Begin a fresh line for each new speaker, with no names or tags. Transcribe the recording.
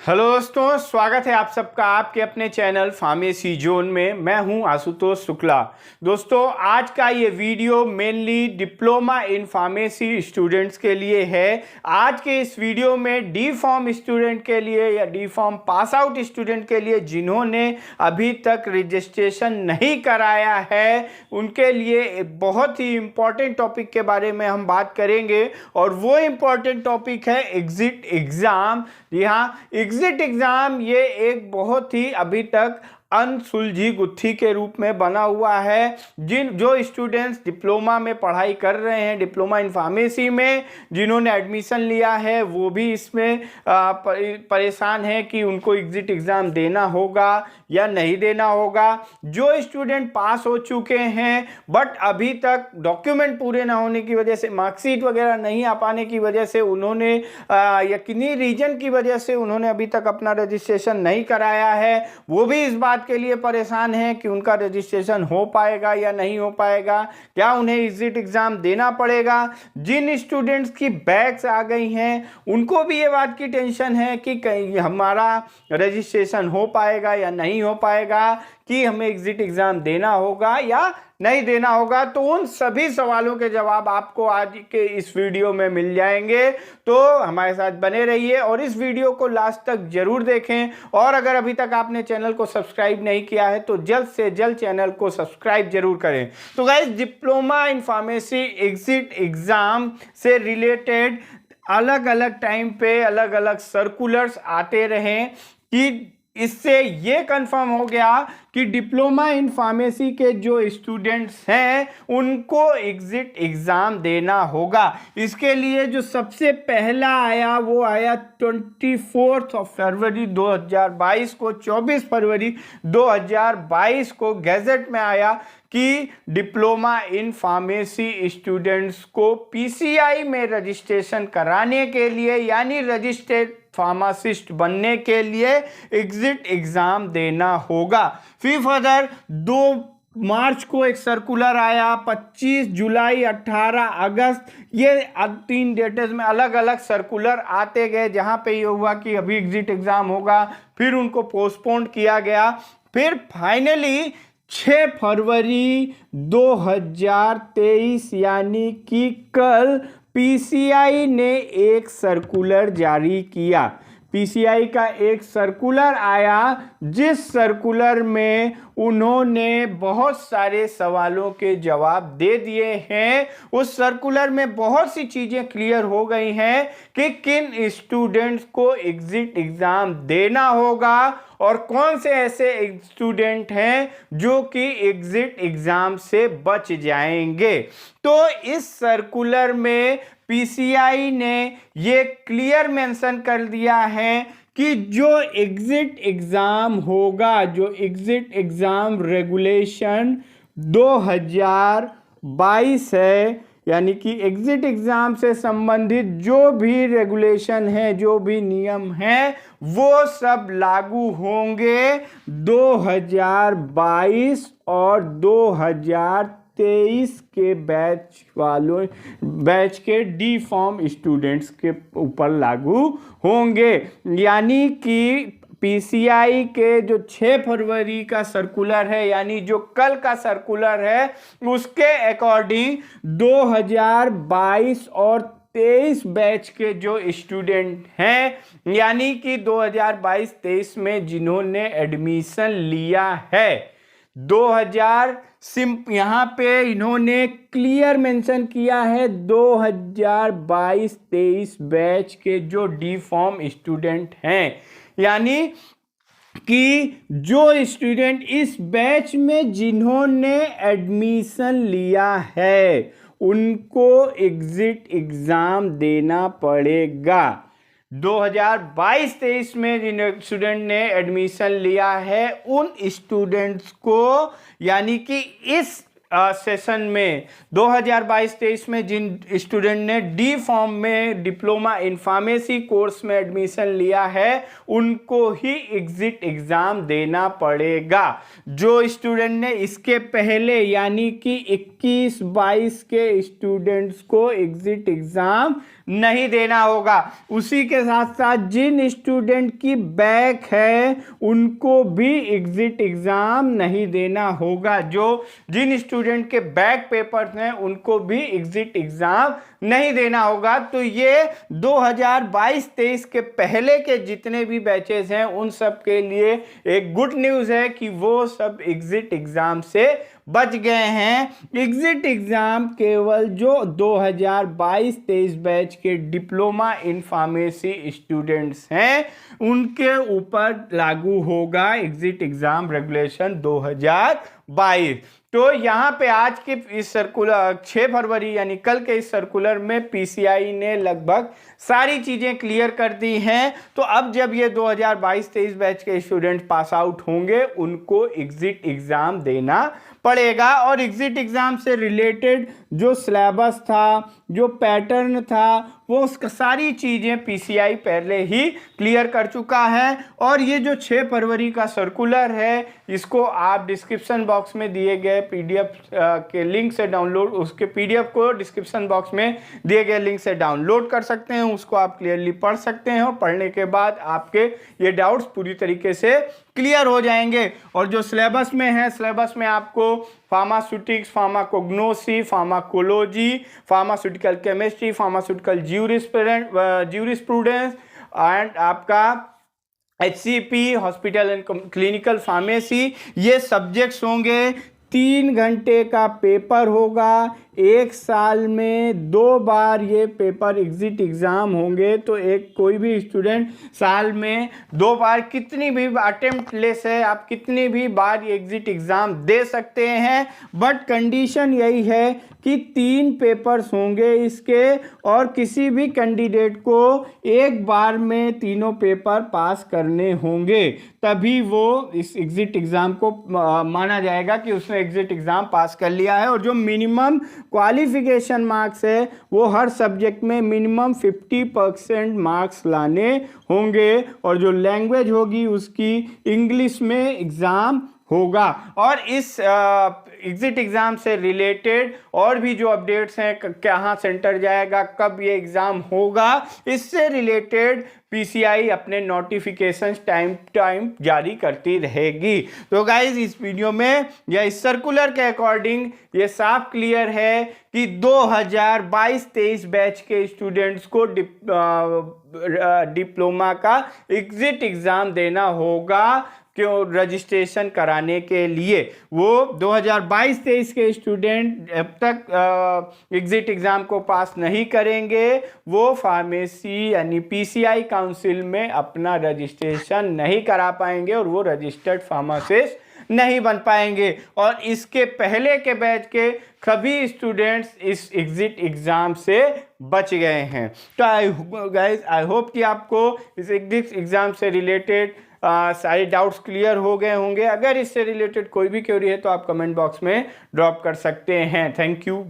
Hello दोस्तों, स्वागत है आप सबका आपके अपने चैनल फार्मेसी जोन में। मैं हूं आशुतोष शुक्ला। दोस्तों, आज का ये video mainly diploma in pharmacy students के लिए है। आज के इस वीडियो में डी फॉर्म स्टूडेंट के लिए या D form pass out student के लिए जिन्होंने अभी तक रजिस्ट्रेशन नहीं कराया है, उनके लिए एक बहुत ही इम्पॉर्टेंट टॉपिक के बारे में हम बात करेंगे। और वो इम्पॉर्टेंट टॉपिक है एग्जिट एग्ज़ाम। जी हाँ, एग्जिट एग्जाम ये एक बहुत ही अभी तक अनसुलझी गुत्थी के रूप में बना हुआ है। जो स्टूडेंट्स डिप्लोमा में पढ़ाई कर रहे हैं, डिप्लोमा इन फार्मेसी में जिन्होंने एडमिशन लिया है, वो भी इसमें परेशान है कि उनको एग्जिट एग्ज़ाम देना होगा या नहीं देना होगा। जो स्टूडेंट पास हो चुके हैं बट अभी तक डॉक्यूमेंट पूरे ना होने की वजह से, मार्कशीट वगैरह नहीं आ पाने की वजह से, उन्होंने या किन्हीं रीजन की वजह से उन्होंने अभी तक अपना रजिस्ट्रेशन नहीं कराया है, वो भी इस बात के लिए परेशान है कि उनका रजिस्ट्रेशन हो पाएगा या नहीं हो पाएगा, क्या उन्हें एग्जिट एग्जाम देना पड़ेगा। जिन स्टूडेंट्स की बैक्स आ गई हैं उनको भी ये बात की टेंशन है कि कहीं हमारा रजिस्ट्रेशन हो पाएगा या नहीं हो पाएगा, कि हमें एग्जिट एग्जाम देना होगा या नहीं देना होगा। तो उन सभी सवालों के जवाब आपको आज के इस वीडियो में मिल जाएंगे, तो हमारे साथ बने रहिए और इस वीडियो को लास्ट तक जरूर देखें। और अगर अभी तक आपने चैनल को सब्सक्राइब नहीं किया है तो जल्द से जल्द चैनल को सब्सक्राइब जरूर करें। तो guys, diploma in pharmacy exit exam से रिलेटेड अलग अलग टाइम पे अलग अलग सर्कुलर्स आते रहे कि इससे ये कंफर्म हो गया कि डिप्लोमा इन फार्मेसी के जो स्टूडेंट्स हैं उनको एग्जिट एग्ज़ाम देना होगा। इसके लिए जो सबसे पहला आया वो आया 24 फरवरी 2022 को, 24 फरवरी 2022 को गैजेट में आया कि डिप्लोमा इन फार्मेसी स्टूडेंट्स को पीसीआई में रजिस्ट्रेशन कराने के लिए, यानी रजिस्टर्ड फार्मासिस्ट बनने के लिए एग्जिट एग्जाम देना होगा। फिर फर्दर 2 मार्च को एक सर्कुलर आया, 25 जुलाई, 18 अगस्त, ये 3 डेट्स में अलग अलग सर्कुलर आते गए, जहां पे ये हुआ कि अभी एग्जिट एग्जाम होगा, फिर उनको पोस्टपोन किया गया। फिर फाइनली 6 फरवरी 2023 यानी कि कल पीसीआई ने एक सर्कुलर जारी किया। पीसीआई का एक सर्कुलर आया जिस सर्कुलर में उन्होंने बहुत सारे सवालों के जवाब दे दिए हैं। उस सर्कुलर में बहुत सी चीज़ें क्लियर हो गई हैं कि किन स्टूडेंट्स को एग्जिट एग्ज़ाम देना होगा और कौन से ऐसे स्टूडेंट हैं जो कि एग्जिट एग्ज़ाम से बच जाएंगे। तो इस सर्कुलर में पीसीआई ने ये क्लियर मेंशन कर दिया है कि जो एग्जिट एग्ज़ाम होगा, जो एग्जिट एग्ज़ाम रेगुलेशन 2022 है, यानी कि एग्जिट एग्ज़ाम से संबंधित जो भी रेगुलेशन है, जो भी नियम हैं, वो सब लागू होंगे 2022 और 2023 के बैच के डी फॉर्म स्टूडेंट्स के ऊपर लागू होंगे। यानी कि पीसीआई के जो 6 फरवरी का सर्कुलर है, यानी जो कल का सर्कुलर है, उसके अकॉर्डिंग 2022 और 23 बैच के जो स्टूडेंट हैं, यानी कि 2022-23 में जिन्होंने एडमिशन लिया है, 2000 यहाँ पे इन्होंने क्लियर मेंशन किया है 2022-23 बैच के जो डी फॉर्म स्टूडेंट हैं, यानी कि जो स्टूडेंट इस बैच में जिन्होंने एडमिशन लिया है उनको एग्जिट एग्ज़ाम देना पड़ेगा। 2022-23 में जिन स्टूडेंट ने एडमिशन लिया है उन स्टूडेंट्स को, यानी कि इस सेशन में 2022-23 में जिन स्टूडेंट ने डी फॉर्म में डिप्लोमा इन फार्मेसी कोर्स में एडमिशन लिया है उनको ही एग्जिट एग्ज़ाम देना पड़ेगा। जो स्टूडेंट ने इसके पहले यानी कि 21-22 के स्टूडेंट्स को एग्जिट एग्ज़ाम नहीं देना होगा। उसी के साथ साथ जिन स्टूडेंट की बैक है उनको भी एग्जिट एग्ज़ाम नहीं देना होगा। जिन स्टूडेंट के बैक पेपर्स हैं उनको भी एग्जिट एग्ज़ाम नहीं देना होगा। तो ये 2022-23 के पहले के जितने भी बैचेस हैं उन सब के लिए एक गुड न्यूज़ है कि वो सब एग्जिट एग्ज़ाम से बच गए हैं। एग्जिट एग्ज़ाम केवल जो 2022-23 बैच के डिप्लोमा इन फार्मेसी स्टूडेंट्स हैं उनके ऊपर लागू होगा एग्जिट एग्ज़ाम रेगुलेशन 2022। तो यहाँ पे आज के इस सर्कुलर 6 फरवरी यानी कल के इस सर्कुलर में पीसीआई ने लगभग सारी चीज़ें क्लियर कर दी हैं। तो अब जब ये 2022-23 बैच के स्टूडेंट पास आउट होंगे उनको एग्जिट एग्ज़ाम देना पड़ेगा। और एग्जिट एग्ज़ाम से रिलेटेड जो सिलेबस था, जो पैटर्न था, वो सारी चीज़ें पीसीआई पहले ही क्लियर कर चुका है। और ये जो 6 फरवरी का सर्कुलर है इसको आप डिस्क्रिप्शन बॉक्स में दिए गए पीडीएफ के लिंक से डाउनलोड, उसके पीडीएफ को डिस्क्रिप्शन बॉक्स में दिए गए लिंक से डाउनलोड कर सकते हैं। उसको आप क्लियरली पढ़ सकते हैं और पढ़ने के बाद आपके ये डाउट्स पूरी तरीके से क्लियर हो जाएंगे। और जो सिलेबस में है, सिलेबस में आपको pharmaceutics, pharmacognosy, pharmacology, pharmaceutical chemistry, pharmaceutical jurisprudence and आपका HCP hospital and clinical pharmacy ये सब्जेक्ट्स होंगे। 3 घंटे का पेपर होगा। 1 साल में 2 बार ये पेपर एग्जिट एग्ज़ाम होंगे। तो कोई भी स्टूडेंट साल में 2 बार कितनी भी अटेम्प्ट लेस है, आप कितनी भी बार ये एग्जिट एग्ज़ाम दे सकते हैं। बट कंडीशन यही है कि 3 पेपर्स होंगे इसके और किसी भी कैंडिडेट को एक बार में तीनों पेपर पास करने होंगे, तभी वो इस एग्जिट एग्ज़ाम को माना जाएगा कि उसने एग्जिट एग्ज़ाम पास कर लिया है। और जो मिनिमम क्वालिफिकेशन मार्क्स है वो हर सब्जेक्ट में मिनिमम 50% मार्क्स लाने होंगे। और जो लैंग्वेज होगी उसकी इंग्लिश में एग्ज़ाम होगा। और इस एग्जिट एग्ज़ाम से रिलेटेड और भी जो अपडेट्स हैं, कहाँ सेंटर जाएगा, कब ये एग्ज़ाम होगा, इससे रिलेटेड पीसीआई अपने नोटिफिकेशंस टाइम जारी करती रहेगी। तो गाइज इस वीडियो में या इस सर्कुलर के अकॉर्डिंग ये साफ क्लियर है कि 2022-23 बैच के स्टूडेंट्स को डिप्लोमा का एग्जिट एग्ज़ाम देना होगा। क्यों? रजिस्ट्रेशन कराने के लिए। वो 2022-23 के स्टूडेंट जब तक एग्जिट एग्ज़ाम को पास नहीं करेंगे वो फार्मेसी यानी पीसीआई काउंसिल में अपना रजिस्ट्रेशन नहीं करा पाएंगे और वो रजिस्टर्ड फार्मासिस्ट नहीं बन पाएंगे। और इसके पहले के बैच के सभी स्टूडेंट्स इस एग्जिट एग्ज़ाम से बच गए हैं। तो आई होप कि आपको इस एग्जिट एग्ज़ाम से रिलेटेड सारे डाउट्स क्लियर हो गए होंगे। अगर इससे रिलेटेड कोई भी क्वेरी है तो आप कमेंट बॉक्स में ड्रॉप कर सकते हैं। Thank you.